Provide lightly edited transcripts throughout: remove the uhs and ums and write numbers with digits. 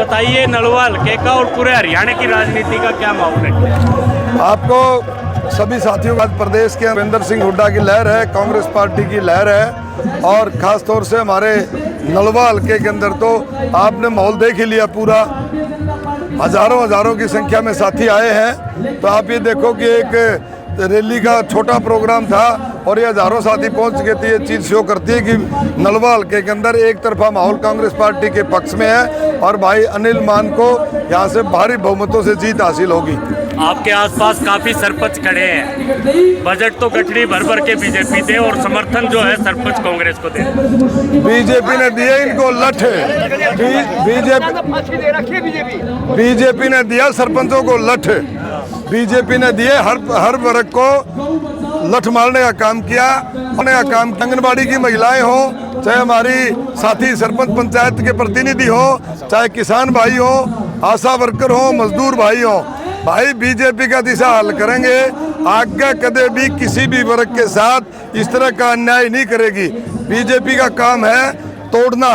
बताइए नलवा हल्के का और पूरे हरियाणा की राजनीति का क्या माहौल है? आपको सभी साथियों का प्रदेश के भूपेंद्र सिंह हुड्डा की लहर है, कांग्रेस पार्टी की लहर है और ख़ास तौर से हमारे नलवा हल्के के अंदर तो आपने माहौल देख ही लिया पूरा। हज़ारों की संख्या में साथी आए हैं। तो आप ये देखो कि एक रैली का छोटा प्रोग्राम था और ये हज़ारों साथी पहुंच गए थे। ये चीज़ शो करती है कि नलवा हल्के के अंदर एक तरफा माहौल कांग्रेस पार्टी के पक्ष में है और भाई अनिल मान को यहाँ से भारी बहुमतों से जीत हासिल होगी। आपके आसपास काफी सरपंच खड़े हैं, बजट तो गठड़ी भर भर के बीजेपी दे और समर्थन जो है सरपंच कांग्रेस को दे। बीजेपी ने दिए इनको लठ, बीजेपी ने दिया सरपंचों को लठ, बीजेपी ने दिए हर वर्ग को लठ मारने का काम किया। आंगनबाड़ी की महिलाएं हो, चाहे हमारी साथी सरपंच पंचायत के प्रतिनिधि हो, चाहे किसान भाई हो, आशा वर्कर हो, मजदूर भाई हो, भाई बीजेपी का दिशा हल करेंगे। आगे कदे भी किसी भी वर्ग के साथ इस तरह का अन्याय नहीं करेगी। बीजेपी का काम है तोड़ना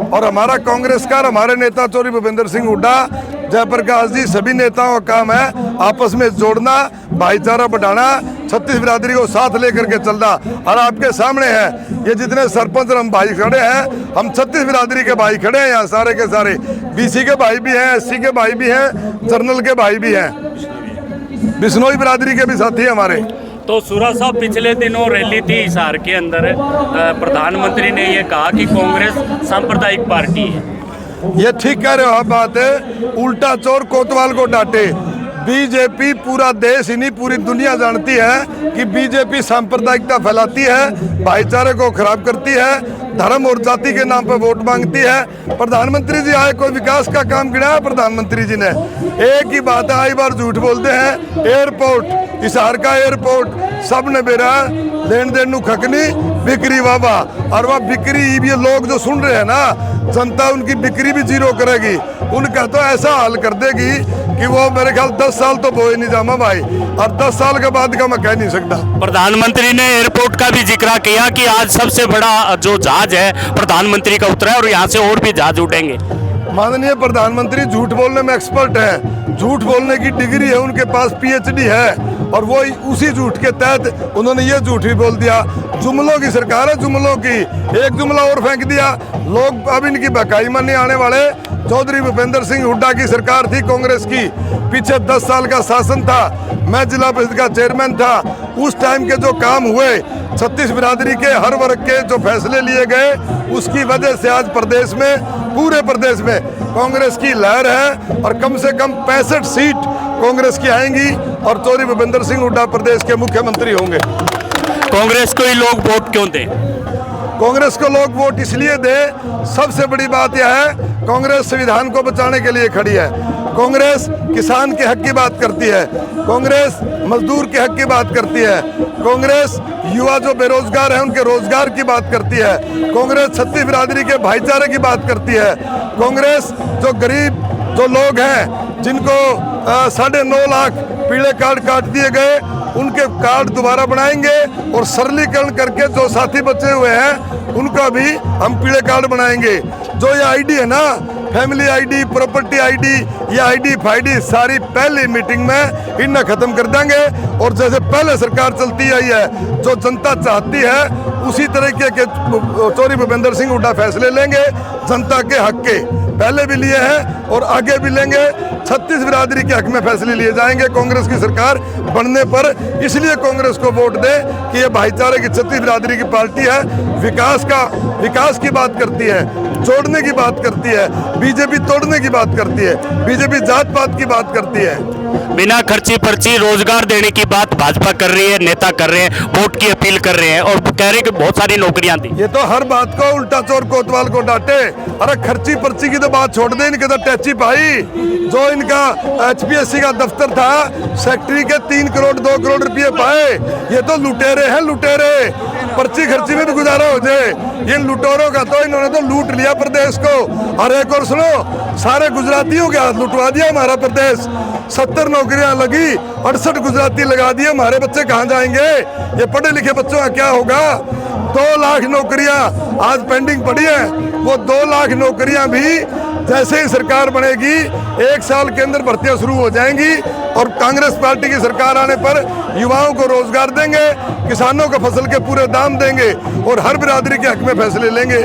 और हमारा कांग्रेस का हमारे नेता चौधरी भूपेंद्र सिंह हुड्डा, जयप्रकाश जी, सभी नेताओं का काम है आपस में जोड़ना, भाईचारा बढ़ाना, छत्तीस बिरादरी को साथ लेकर के चलना। और आपके सामने है ये जितने सरपंच हम भाई खड़े हैं, हम छत्तीस बिरादरी के भाई खड़े हैं यहाँ सारे के सारे। बीसी के भाई भी हैं, एससी के भाई भी हैं, जर्नल के भाई भी हैं, बिश्नोई बिरादरी के भी साथी हमारे। तो सूरज साहब, पिछले दिनों रैली थी हिसार के अंदर, प्रधानमंत्री ने ये कहा कि कांग्रेस सांप्रदायिक पार्टी है। ये ठीक कह रहे हो आप बात है, उल्टा चोर कोतवाल को डांटे। बीजेपी पूरा देश ही नहीं पूरी दुनिया जानती है कि बीजेपी सांप्रदायिकता फैलाती है, भाईचारे को खराब करती है, धर्म और जाति के नाम पर वोट मांगती है। प्रधानमंत्री जी आए, कोई विकास का काम गिनाया प्रधानमंत्री जी ने? एक ही बात है, आई बार झूठ बोलते हैं। एयरपोर्ट, हिसार का एयरपोर्ट सब ने बेरा लेन देन नु खकनी बिक्री वाबा, और वह बिक्री ये लोग जो सुन रहे हैं ना, जनता उनकी बिक्री भी जीरो करेगी। उनका तो ऐसा हाल कर देगी कि वो मेरे ख्याल 10 साल तो बोए नहीं जामा भाई, और 10 साल के बाद का मैं कह नहीं सकता। प्रधानमंत्री ने एयरपोर्ट का भी जिक्र किया कि आज सबसे बड़ा जो जहाज है प्रधानमंत्री का उतरा है और यहाँ से और भी जहाज उठेंगे। माननीय प्रधानमंत्री झूठ बोलने में एक्सपर्ट है, झूठ बोलने की डिग्री है उनके पास, PhD है, और वो उसी झूठ के तहत उन्होंने ये झूठ भी बोल दिया। जुमलों की सरकार है, जुमलों की। एक जुमला और फेंक दिया, लोग अब इनकी बकाई मानने आने वाले। चौधरी भूपेंद्र सिंह हुड्डा की सरकार थी कांग्रेस की, पीछे 10 साल का शासन था, मैं जिला परिषद का चेयरमैन था। उस टाइम के जो काम हुए, छत्तीस बिरादरी के हर वर्ग के जो फैसले लिए गए, उसकी वजह से आज प्रदेश में, पूरे प्रदेश में कांग्रेस की लहर है और कम से कम 65 सीट कांग्रेस की आएंगी और चौधरी भूपेंद्र सिंह हुड्डा प्रदेश के मुख्यमंत्री होंगे। कांग्रेस को ही लोग वोट क्यों दें? कांग्रेस को लोग वोट इसलिए दे, सबसे बड़ी बात यह है, कांग्रेस संविधान को बचाने के लिए खड़ी है। कांग्रेस किसान के हक की बात करती है, कांग्रेस मजदूर के हक की बात करती है, कांग्रेस युवा जो बेरोजगार हैं उनके रोजगार की बात करती है, कांग्रेस छत्तीस बिरादरी के भाईचारे की बात करती है, कांग्रेस जो गरीब जो लोग हैं जिनको 9.5 लाख पीले कार्ड काट दिए गए, उनके कार्ड दोबारा बनाएंगे और सरलीकरण करके जो साथी बचे हुए हैं उनका भी हम पीले कार्ड बनाएंगे। जो ये आईडी है ना, फैमिली आईडी, प्रॉपर्टी आईडी, ये आईडी फाईडी सारी पहली मीटिंग में इन्हें खत्म कर देंगे। और जैसे पहले सरकार चलती आई है, जो जनता चाहती है उसी तरीके के चौधरी भूपेंद्र सिंह हुड्डा फैसले लेंगे, जनता के हक के पहले भी लिए हैं और आगे भी लेंगे। छत्तीस बिरादरी के हक में फैसले लिए जाएंगे कांग्रेस की सरकार बनने पर। इसलिए कांग्रेस को वोट दे कि ये भाईचारे की छत्तीस बिरादरी की पार्टी है, विकास की बात करती है, जोड़ने की बात करती है। बीजेपी तोड़ने की बात करती है, बीजेपी जात पात की बात करती है। बिना खर्ची पर्ची रोजगार देने की बात भाजपा कर रही है, नेता कर रहे हैं, वोट की अपील कर रहे हैं और कह रहे हैं कि बहुत सारी नौकरियां दी। ये तो हर बात को उल्टा चोर कोतवाल को डांटे। अरे खर्ची पर्ची की तो बात छोड़ दे, इनके तो टैची पाई। जो इनका HPSC का दफ्तर था, सेक्रेटरी के 3 करोड़ 2 करोड़ रुपये पाए। ये तो लुटेरे हैं, लुटेरे। पर्ची खर्ची में भी गुजारा हो जाए। इन लुटेरों का तो इन्होंने तो लूट लिया प्रदेश को। और एक और सुनो, सारे गुजरातियों के हाथ लुटवा दिया हमारा प्रदेश। 70 नौकरियां लगी, 68 गुजराती लगा दिए। हमारे बच्चे कहाँ जाएंगे? ये पढ़े लिखे बच्चों का क्या होगा? 2 लाख नौकरियां आज पेंडिंग पड़ी है। वो 2 लाख नौकरियां भी जैसे ही सरकार बनेगी 1 साल के अंदर भर्तियां शुरू हो जाएंगी और कांग्रेस पार्टी की सरकार आने पर युवाओं को रोजगार देंगे, किसानों को फसल के पूरे दाम देंगे और हर बिरादरी के हक में फैसले लेंगे।